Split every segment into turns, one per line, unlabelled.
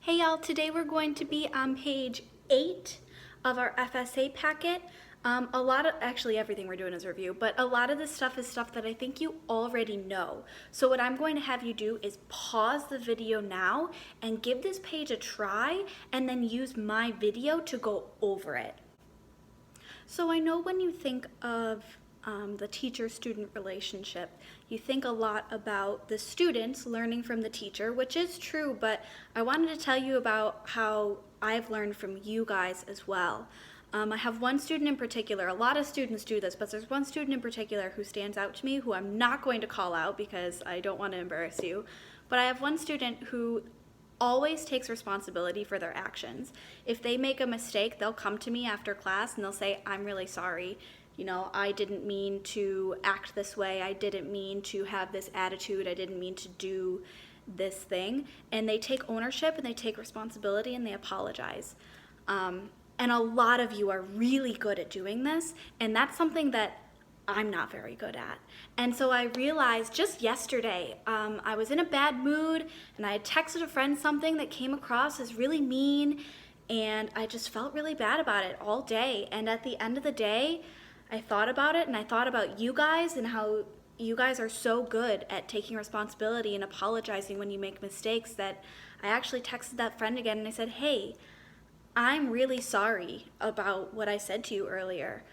Hey y'all, today we're going to be on page 8 of our FSA packet. Actually everything we're doing is review, but a lot of this stuff is stuff that I think you already know. So what I'm going to have you do is pause the video now and give this page a try and then use my video to go over it. So I know when you think of the teacher-student relationship, you think a lot about the students learning from the teacher, which is true, but I wanted to tell you about how I've learned from you guys as well. I have one student in particular, a lot of students do this, but there's one student in particular who stands out to me, who I'm not going to call out because I don't want to embarrass you, but I have one student who always takes responsibility for their actions. If they make a mistake, they'll come to me after class and they'll say, I'm really sorry. You know, I didn't mean to act this way. I didn't mean to have this attitude. I didn't mean to do this thing. And they take ownership and they take responsibility and they apologize. And a lot of you are really good at doing this. And that's something that I'm not very good at. And so I realized just yesterday, I was in a bad mood and I had texted a friend something that came across as really mean, and I just felt really bad about it all day. And at the end of the day, I thought about it and I thought about you guys and how you guys are so good at taking responsibility and apologizing when you make mistakes that I actually texted that friend again and I said, hey, I'm really sorry about what I said to you earlier.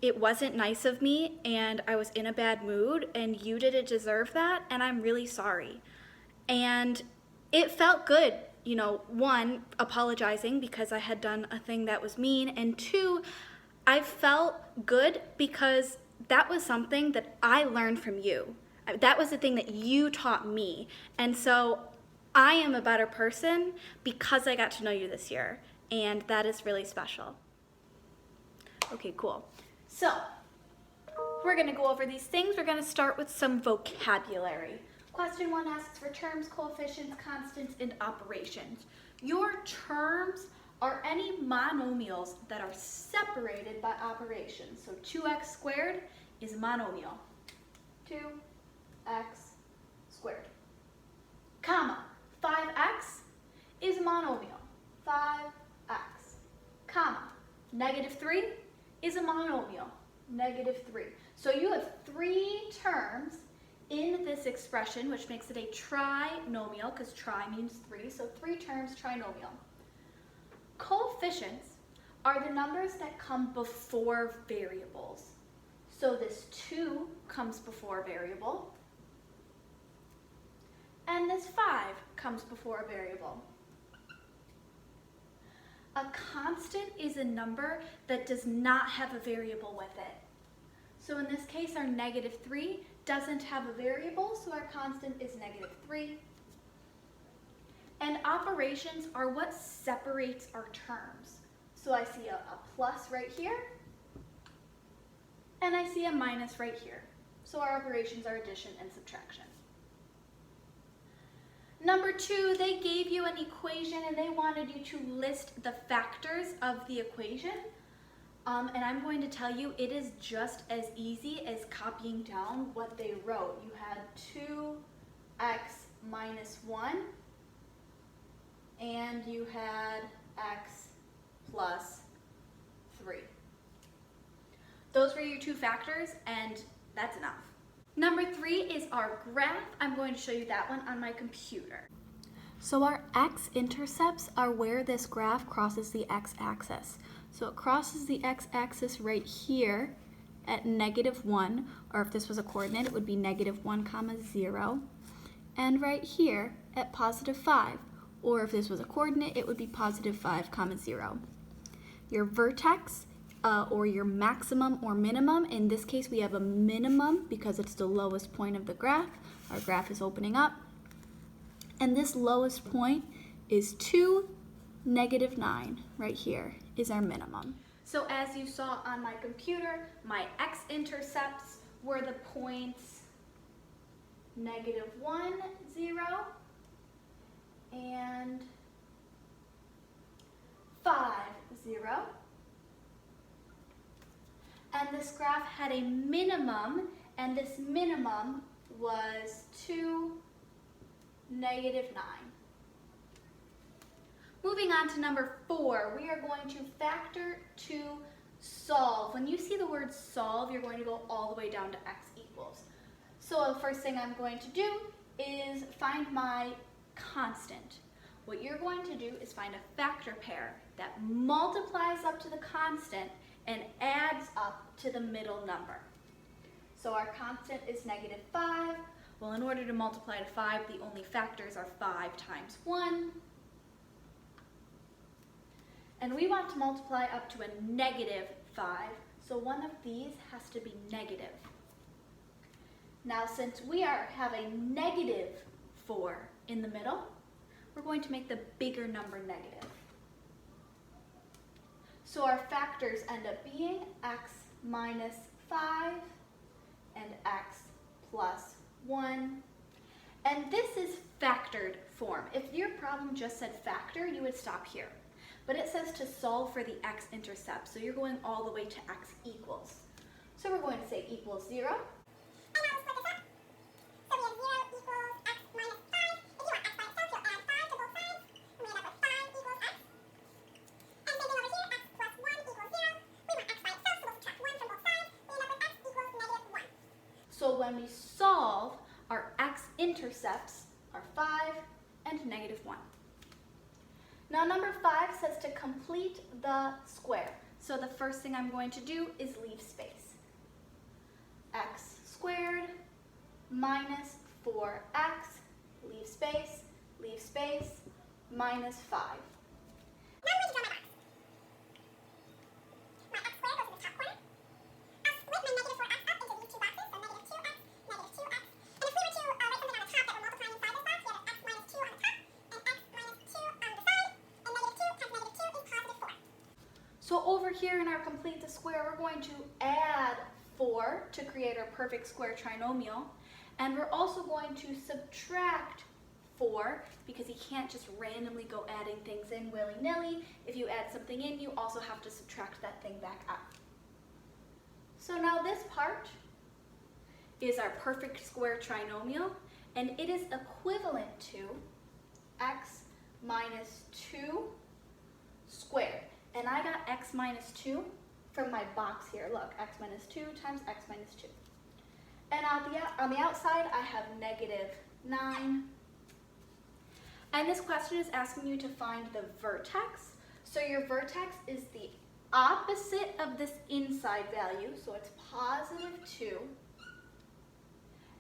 It wasn't nice of me and I was in a bad mood and you didn't deserve that and I'm really sorry. And it felt good, you know, one, apologizing because I had done a thing that was mean, and two, I felt good because that was something that I learned from you. That was the thing that you taught me. And so I am a better person because I got to know you this year, and that is really special. Okay, cool. So we're gonna go over these things. We're gonna start with some vocabulary. Question 1 asks for terms, coefficients, constants, and operations. Your terms are any monomials that are separated by operations. So 2x squared is a monomial. 2x squared. Comma, 5x is a monomial. 5x. Comma, -3 is a monomial. -3. So you have 3 terms in this expression, which makes it a trinomial, because tri means 3, so 3 terms, trinomial. Coefficients are the numbers that come before variables. So this 2 comes before a variable, and this 5 comes before a variable. A constant is a number that does not have a variable with it. So in this case, our -3 doesn't have a variable, so our constant is -3. And operations are what separates our terms. So I see a plus right here, and I see a minus right here. So our operations are addition and subtraction. Number 2, they gave you an equation and they wanted you to list the factors of the equation. And I'm going to tell you it is just as easy as copying down what they wrote. You had 2x minus 1, and you had x plus 3. Those were your 2 factors, and that's enough. Number 3 is our graph. I'm going to show you that one on my computer. So our x-intercepts are where this graph crosses the x-axis. So it crosses the x-axis right here at -1, or if this was a coordinate, it would be -1, 0, and right here at +5, or if this was a coordinate, it would be +5, 0. Your vertex, or your maximum or minimum, in this case we have a minimum because it's the lowest point of the graph. Our graph is opening up, and this lowest point is 2, -9, right here is our minimum. So as you saw on my computer, my x-intercepts were the points -1, 0, and 5, 0. And this graph had a minimum, and this minimum was 2, -9. moving on to number 4, we are going to factor to solve. When you see the word solve, you're going to go all the way down to x equals. So the first thing I'm going to do is find my constant. What you're going to do is find a factor pair that multiplies up to the constant and adds up to the middle number. So our constant is -5. Well, in order to multiply to 5, the only factors are 5 times 1. And we want to multiply up to a -5, so one of these has to be negative. Now, since we have a -4 in the middle, we're going to make the bigger number negative. So our factors end up being x minus 5 and x plus 1. And this is factored form. If your problem just said factor, you would stop here. But it says to solve for the x-intercept, so you're going all the way to x equals. So we're going to say equals 0. So when we solve, our x-intercepts are 5 and -1. Now number 5 says to complete the square. So the first thing I'm going to do is leave space. X squared minus 4x, leave space, minus 5. So over here in our complete the square, we're going to add 4 to create our perfect square trinomial. And we're also going to subtract 4 because you can't just randomly go adding things in willy-nilly. If you add something in, you also have to subtract that thing back out. So now this part is our perfect square trinomial, and it is equivalent to x minus 2 squared. And I got x minus 2 from my box here. Look, x minus 2 times x minus 2. And on the outside, I have -9. And this question is asking you to find the vertex. So your vertex is the opposite of this inside value, so it's +2.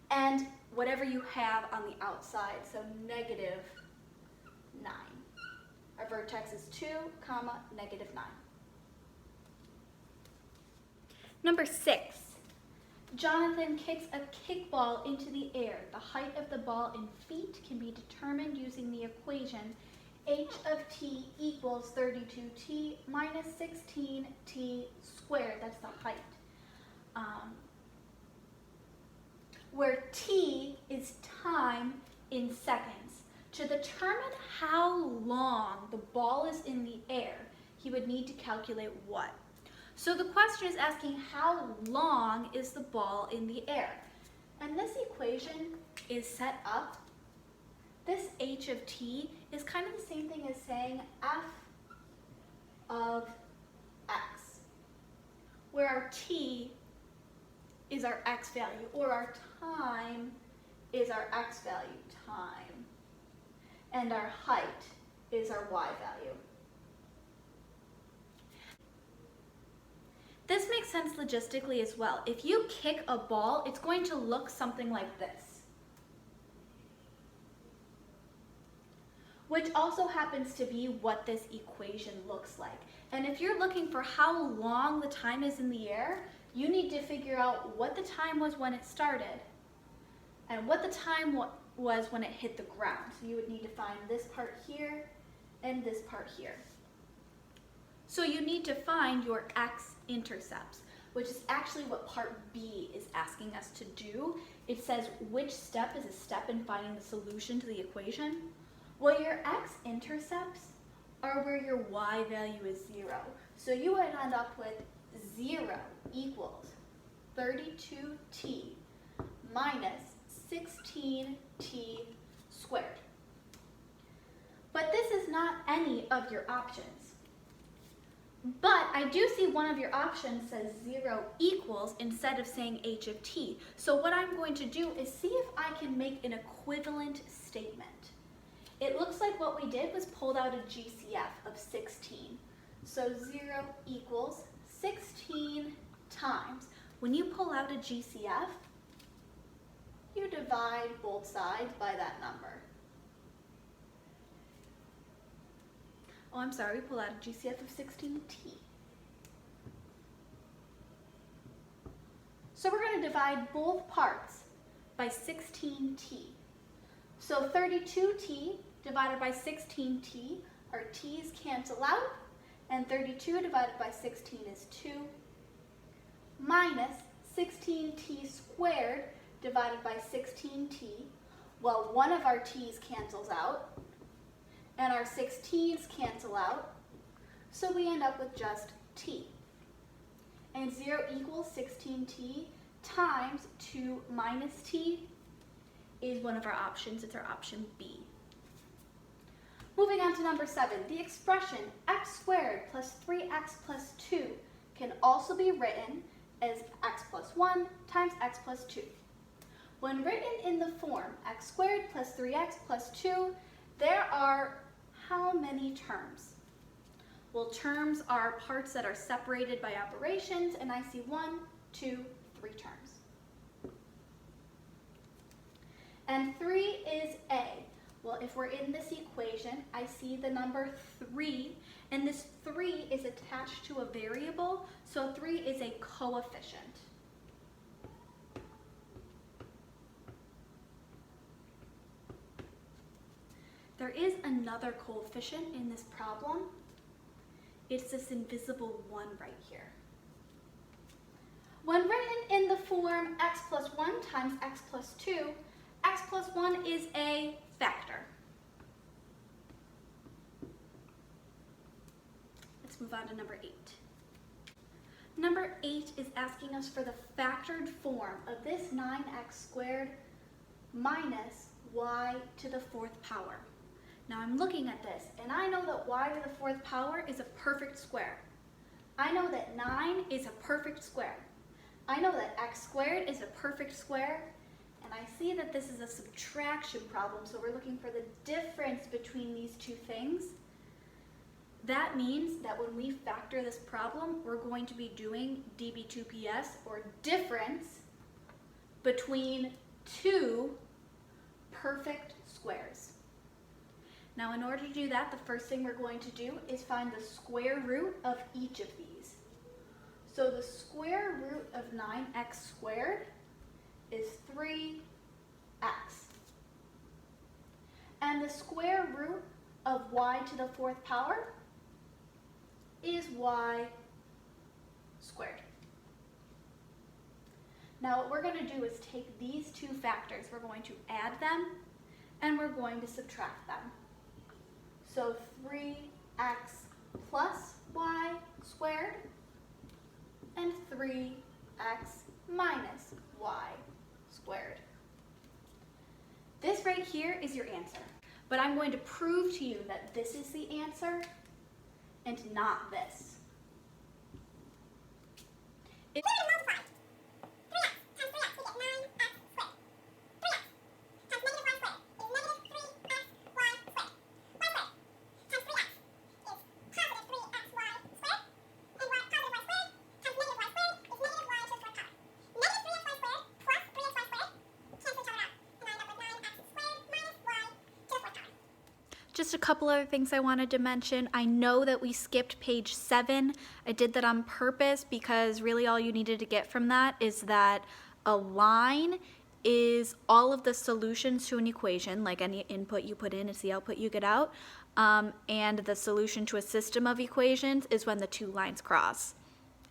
And whatever you have on the outside, so -9. Our vertex is 2, -9. Number 6. Jonathan kicks a kickball into the air. The height of the ball in feet can be determined using the equation h of t equals 32t minus 16t squared. That's the height. Where t is time in seconds. To determine how long the ball is in the air, he would need to calculate what? So the question is asking how long is the ball in the air? And this equation is set up. This h of t is kind of the same thing as saying f of x, where our t is our x value, or our time is our x value, time. And our height is our y value. This makes sense logistically as well. If you kick a ball, it's going to look something like this, which also happens to be what this equation looks like. And if you're looking for how long the time is in the air, you need to figure out what the time was when it started and what the time was when it hit the ground. So you would need to find this part here and this part here. So you need to find your x-intercepts, which is actually what part B is asking us to do. It says which step is a step in finding the solution to the equation. Well, your x-intercepts are where your y value is 0. So you would end up with 0 equals 32t minus 16t squared. But this is not any of your options. But I do see one of your options says 0 equals instead of saying h of t. So what I'm going to do is see if I can make an equivalent statement. It looks like what we did was pulled out a GCF of 16. So 0 equals 16 times. When you pull out a GCF, you divide both sides by that number. Oh, I'm sorry, we pull out a GCF of 16t. So we're going to divide both parts by 16t. So 32t divided by 16t, our t's cancel out, and 32 divided by 16 is 2, minus 16t squared divided by 16t. Well, one of our t's cancels out, and our 16's cancel out, so we end up with just t. And 0 equals 16t times 2 minus t is one of our options. It's our option B. Moving on to number 7, the expression x squared plus 3x plus 2 can also be written as x plus 1 times x plus 2. When written in the form x squared plus 3x plus 2, there are how many terms? Well, terms are parts that are separated by operations, and I see 1, 2, 3 terms. And 3 is a. Well, if we're in this equation, I see the number 3, and this 3 is attached to a variable, so 3 is a coefficient. There is another coefficient in this problem. It's this invisible 1 right here. When written in the form x plus 1 times x plus 2, x plus 1 is a factor. Let's move on to number 8. Number 8 is asking us for the factored form of this 9x squared minus y to the 4th power. Now I'm looking at this, and I know that y to the 4th power is a perfect square. I know that 9 is a perfect square. I know that x squared is a perfect square, and I see that this is a subtraction problem, so we're looking for the difference between these two things. That means that when we factor this problem, we're going to be doing dB2PS, or difference, between two perfect squares. Now, in order to do that, the first thing we're going to do is find the square root of each of these. So the square root of 9x squared is 3x. And the square root of y to the 4th power is y squared. Now what we're going to do is take these two factors, we're going to add them, and we're going to subtract them. So 3x plus y squared and 3x minus y squared. This right here is your answer, but I'm going to prove to you that this is the answer and not this. Just a couple other things I wanted to mention. I know that we skipped page 7. I did that on purpose because really all you needed to get from that is that a line is all of the solutions to an equation, like any input you put in is the output you get out, and the solution to a system of equations is when the two lines cross.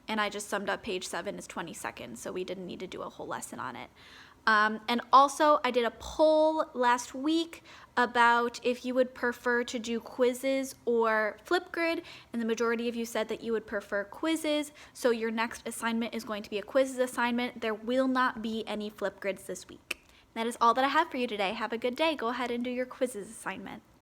And I just summed up page 7 is 20 seconds, so we didn't need to do a whole lesson on it. And also, I did a poll last week about if you would prefer to do quizzes or Flipgrid, and the majority of you said that you would prefer quizzes, so your next assignment is going to be a quizzes assignment. There will not be any Flipgrids this week. That is all that I have for you today. Have a good day. Go ahead and do your quizzes assignment.